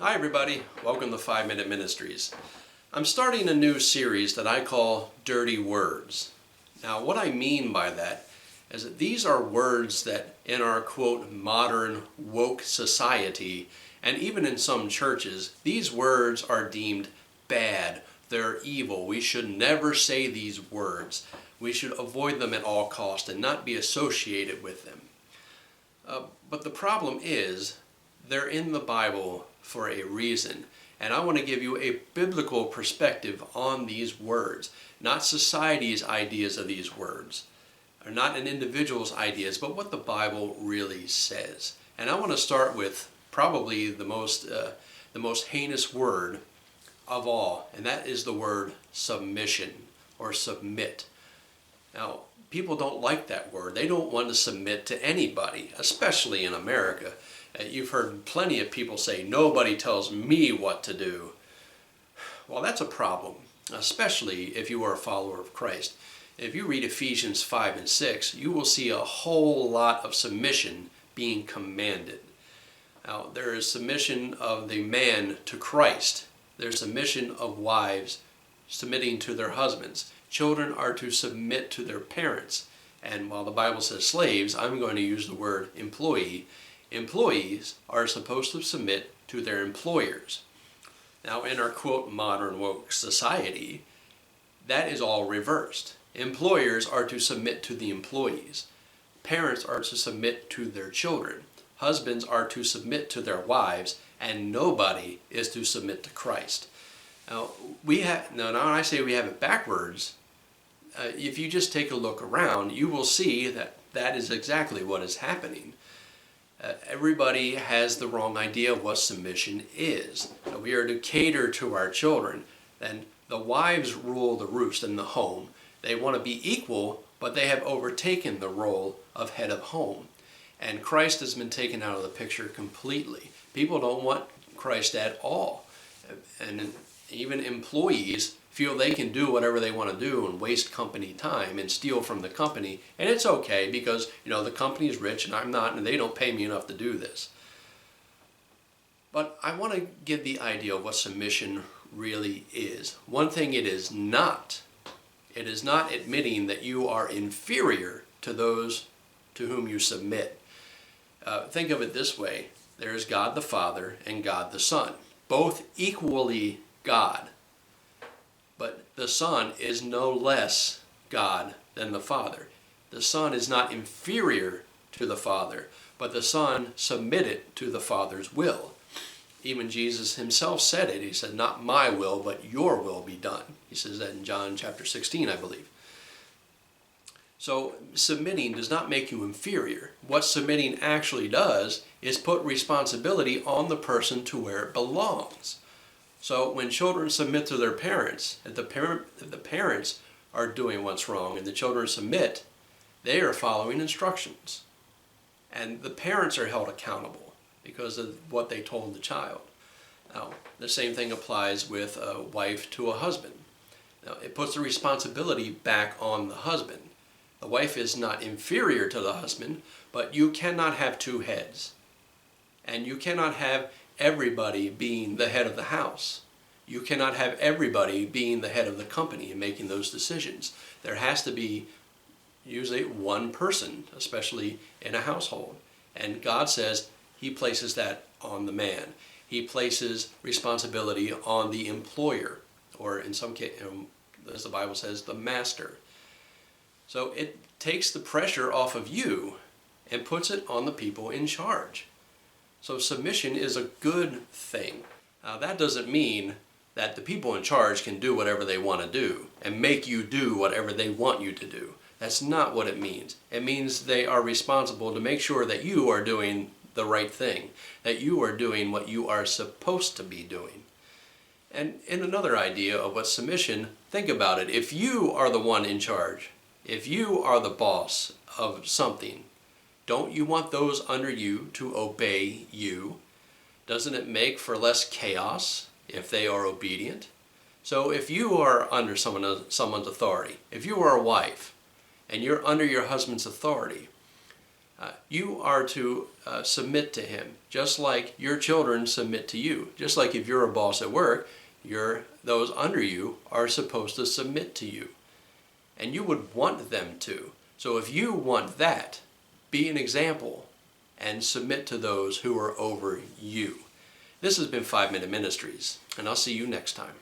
Hi everybody, welcome to 5 Minute Ministries. I'm starting a new series that I call Dirty Words. Now what I mean by that is that these are words that in our quote modern woke society and even in some churches, these words are deemed bad, they're evil. We should never say these words. We should avoid them at all costs and not be associated with them. But the problem is, they're in the Bible for a reason. And I want to give you a biblical perspective on these words, not society's ideas of these words, or not an individual's ideas, but what the Bible really says. And I want to start with probably the most heinous word of all, and that is the word submission or submit. Now, people don't like that word. They don't want to submit to anybody, especially in America. You've heard plenty of people say, nobody tells me what to do. Well, that's a problem, especially if you are a follower of Christ. If you read Ephesians 5 and 6, you will see a whole lot of submission being commanded. Now, there is submission of the man to Christ. There's submission of wives submitting to their husbands. Children are to submit to their parents. And while the Bible says slaves, I'm going to use the word employee. Employees are supposed to submit to their employers. Now, in our quote modern woke society, that is all reversed. Employers are to submit to the employees. Parents are to submit to their children. Husbands are to submit to their wives, and nobody is to submit to Christ. Now, when I say we have it backwards, if you just take a look around, you will see that that is exactly what is happening. Everybody has the wrong idea of what submission is. We are to cater to our children. And the wives rule the roost in the home. They want to be equal, but they have overtaken the role of head of home. And Christ has been taken out of the picture completely. People don't want Christ at all. And even employees feel they can do whatever they want to do and waste company time and steal from the company. And it's okay because, the company is rich and I'm not, and they don't pay me enough to do this. But I want to give the idea of what submission really is. One thing it is not admitting that you are inferior to those to whom you submit. Think of it this way. There is God the Father and God the Son, both equally God. But the Son is no less God than the Father. The Son is not inferior to the Father, but the Son submitted to the Father's will. Even Jesus himself said it. He said, not my will, but your will be done. He says that in John chapter 16, I believe. So submitting does not make you inferior. What submitting actually does is put responsibility on the person to where it belongs. So when children submit to their parents, if the parents are doing what's wrong and the children submit, they are following instructions. And the parents are held accountable because of what they told the child. Now, the same thing applies with a wife to a husband. Now, it puts the responsibility back on the husband. The wife is not inferior to the husband, but you cannot have two heads. And you cannot have everybody being the head of the house. You cannot have everybody being the head of the company and making those decisions. There has to be usually one person, especially in a household. And God says he places that on the man. He places responsibility on the employer, or in some case, as the Bible says, the master. So it takes the pressure off of you and puts it on the people in charge. So submission is a good thing. Now that doesn't mean that the people in charge can do whatever they want to do and make you do whatever they want you to do. That's not what it means. It means they are responsible to make sure that you are doing the right thing, that you are doing what you are supposed to be doing. And in another idea of what submission, think about it. If you are the one in charge, if you are the boss of something, don't you want those under you to obey you? Doesn't it make for less chaos if they are obedient? So if you are under someone's authority, if you are a wife and you're under your husband's authority, You are to submit to him, just like your children submit to you. Just like if you're a boss at work, those under you are supposed to submit to you. And you would want them to. So if you want that, be an example and submit to those who are over you. This has been 5 Minute Ministries, and I'll see you next time.